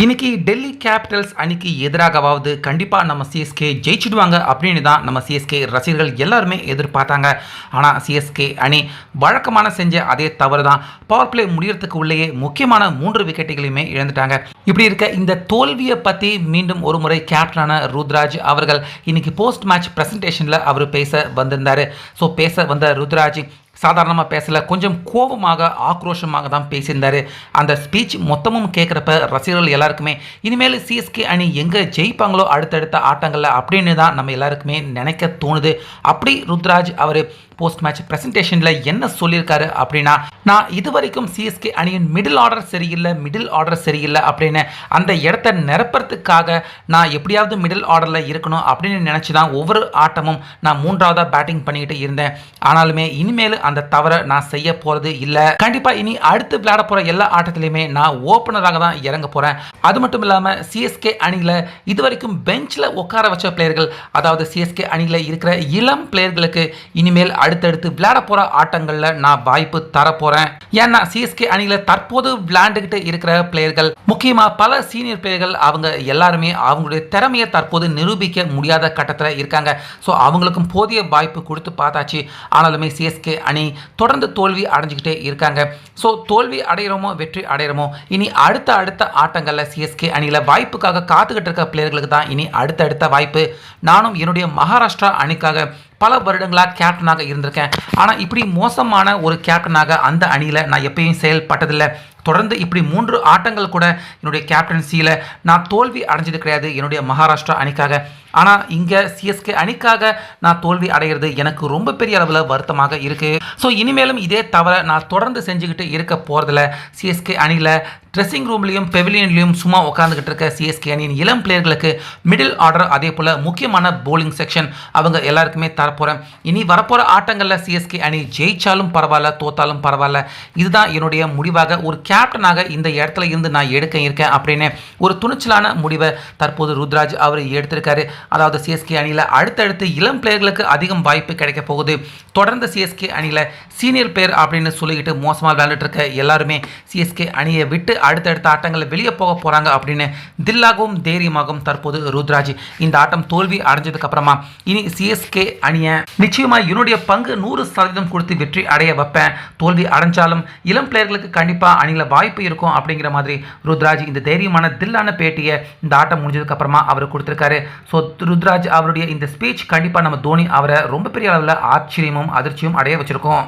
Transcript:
இன்னைக்கு டெல்லி கேபிட்டல்ஸ் அணிக்கு எதிராகவாவது கண்டிப்பாக நம்ம சிஎஸ்கே ஜெயிச்சிடுவாங்க அப்படின்னு தான் நம்ம சிஎஸ்கே ரசிகர்கள் எல்லாருமே எதிர்பார்த்தாங்க. ஆனால் சிஎஸ்கே அணி வழக்கமான செஞ்ச அதே தவறு தான். பவர் பிளே முடியறதுக்கு உள்ளேயே முக்கியமான 3 விக்கெட்டுகளையுமே இழந்துட்டாங்க. இப்படி இருக்க இந்த தோல்வியை பற்றி மீண்டும் ஒரு முறை கேப்டனான ருத்ராஜ் அவர்கள் இன்னைக்கு போஸ்ட் மேட்ச் பிரசன்டேஷனில் அவர் பேச வந்திருந்தார். ஸோ பேச வந்த ருத்ராஜ் சாதாரணமாக பேசலை, கொஞ்சம் கோபமாக ஆக்ரோஷமாக தான் பேசியிருந்தார். அந்த ஸ்பீச் மொத்தமும் கேட்குறப்ப ரசிகர்கள் எல்லாருக்குமே இனிமேல் சிஎஸ்கே அணி எங்கே ஜெயிப்பாங்களோ அடுத்தடுத்த ஆட்டங்களில் அப்படின்னு தான் நம்ம எல்லாருக்குமே நினைக்க தோணுது. அப்படி ருத்ராஜ் அவர் போஸ்ட் மேட்ச் பிரசன்டேஷனில் என்ன சொல்லியிருக்காரு அப்படின்னா, நான் இது வரைக்கும் சிஎஸ்கே அணியின் மிடில் ஆர்டர் சரியில்லை அப்படின்னு அந்த இடத்த நிரப்புறதுக்காக நான் எப்படியாவது மிடில் ஆர்டரில் இருக்கணும் அப்படின்னு நினச்சி தான் ஒவ்வொரு ஆட்டமும் நான் 3ஆவதாக பேட்டிங் பண்ணிக்கிட்டு இருந்தேன். ஆனாலுமே இனிமேல் அந்த தவறை நான் செய்ய போகிறது இல்லை. கண்டிப்பாக இனி அடுத்து விளையாட போகிற எல்லா ஆட்டத்திலையுமே நான் ஓப்பனராக தான் இறங்க போகிறேன். அது மட்டும் இல்லாமல் சிஎஸ்கே அணியில் இது வரைக்கும் பெஞ்சில் உட்கார வச்ச பிளேயர்கள், அதாவது சிஎஸ்கே அணியில் இருக்கிற இளம் பிளேயர்களுக்கு இனிமேல் அடுத்தடுத்து விளையாட போகிற ஆட்டங்களில் நான் வாய்ப்பு தரப்போகிறேன். ஏன்னா சிஎஸ்கே அணியில் தற்போது விளையாண்டுக்கிட்டு இருக்கிற பிளேயர்கள், முக்கியமாக பல சீனியர் பிளேயர்கள், அவங்க எல்லாருமே அவங்களுடைய திறமையை தற்போது நிரூபிக்க முடியாத கட்டத்தில் இருக்காங்க. ஸோ அவங்களுக்கும் போதிய வாய்ப்பு கொடுத்து பார்த்தாச்சு. ஆனாலுமே சிஎஸ்கே அணி தொடர்ந்து தோல்வி அடைஞ்சிக்கிட்டே இருக்காங்க. ஸோ தோல்வி அடைகிறோமோ வெற்றி அடைகிறோமோ, இனி அடுத்த ஆட்டங்களில் சிஎஸ்கே அணியில் வாய்ப்புக்காக காத்துக்கிட்டு இருக்க பிளேயர்களுக்கு தான் இனி அடுத்த வாய்ப்பு. நானும் என்னுடைய மகாராஷ்டிரா அணிக்காக பல வருடங்களாக கேப்டனாக இருந்திருக்கேன். ஆனால் இப்படி மோசமான ஒரு கேப்டனாக அந்த அணியில் நான் எப்பயும் செயல்பட்டதில்லை. தொடர்ந்து இப்படி 3 ஆட்டங்கள் கூட என்னுடைய கேப்டன்சியில் நான் தோல்வி அடைஞ்சது கிடையாது என்னுடைய மகாராஷ்டிரா அணிக்காக. ஆனால் இங்கே சிஎஸ்கே அணிக்காக நான் தோல்வி அடைகிறது எனக்கு ரொம்ப பெரிய அளவில் வருத்தமாக இருக்குது. ஸோ இனிமேலும் இதே தவிர நான் தொடர்ந்து செஞ்சுக்கிட்டு இருக்க போகிறதில்ல. சிஎஸ்கே அணியில் ட்ரெஸ்ஸிங் ரூம்லேயும் பெவிலியன்லேயும் சும்மா உட்காந்துக்கிட்டு இருக்க சிஎஸ்கே அணியின் இளம் பிளேயர்களுக்கு மிடில் ஆர்டர், அதே போல் முக்கியமான போலிங் செக்ஷன் அவங்க எல்லாருக்குமே தரப்போகிறேன். இனி வரப்போகிற ஆட்டங்களில் சிஎஸ்கே அணி ஜெயிச்சாலும் பரவாயில்ல, தோத்தாலும் பரவாயில்ல, இதுதான் என்னுடைய முடிவாக ஒரு கேப்டனாக இந்த இடத்துல இருந்து நான் எடுக்க இருக்கேன் அப்படின்னு ஒரு துணிச்சலான முடிவை தற்போது ருத்ராஜ் அவர் எடுத்திருக்காரு. அதாவது சிஎஸ்கே அணியில் அடுத்தடுத்து இளம் பிளேயர்களுக்கு அதிகம் வாய்ப்பு கிடைக்க போகுது. தொடர்ந்து சிஎஸ்கே அணியில் சீனியர் பிளேயர் அப்படின்னு சொல்லிக்கிட்டு மோசமாக விளையாண்டுட்டு இருக்க எல்லாருமே சிஎஸ்கே அணியை விட்டு அடுத்தடுத்த ஆட்டங்களில் வெளியே போக போகிறாங்க அப்படின்னு தில்லாகவும் தைரியமாகவும் தற்போது ருத்ராஜ் இந்த ஆட்டம் தோல்வி அடைஞ்சதுக்கு அப்புறமா இனி சிஎஸ்கே அணியை நிச்சயமாக என்னுடைய பங்கு 100% கொடுத்து வெற்றி அடைய வைப்பேன். தோல்வி அடைஞ்சாலும் இளம் பிளேயர்களுக்கு கண்டிப்பாக அணியில் வாய்ப்பு இருக்கும் அப்படிங்கிற மாதிரி ருத்ராஜ் இந்த தைரியமான தில்லான பேட்டியை இந்த ஆட்டம் முடிஞ்சதுக்கு அப்புறமா அவர் கொடுத்துருக்காரு. ஸோ ருத்ராஜ் அவருடைய இந்த ஸ்பீச் கண்டிப்பாக நம்ம தோனி அவரை ரொம்ப பெரிய அளவில் ஆச்சரியமும் அதிர்ச்சியும் அடைய வச்சிருக்கோம்.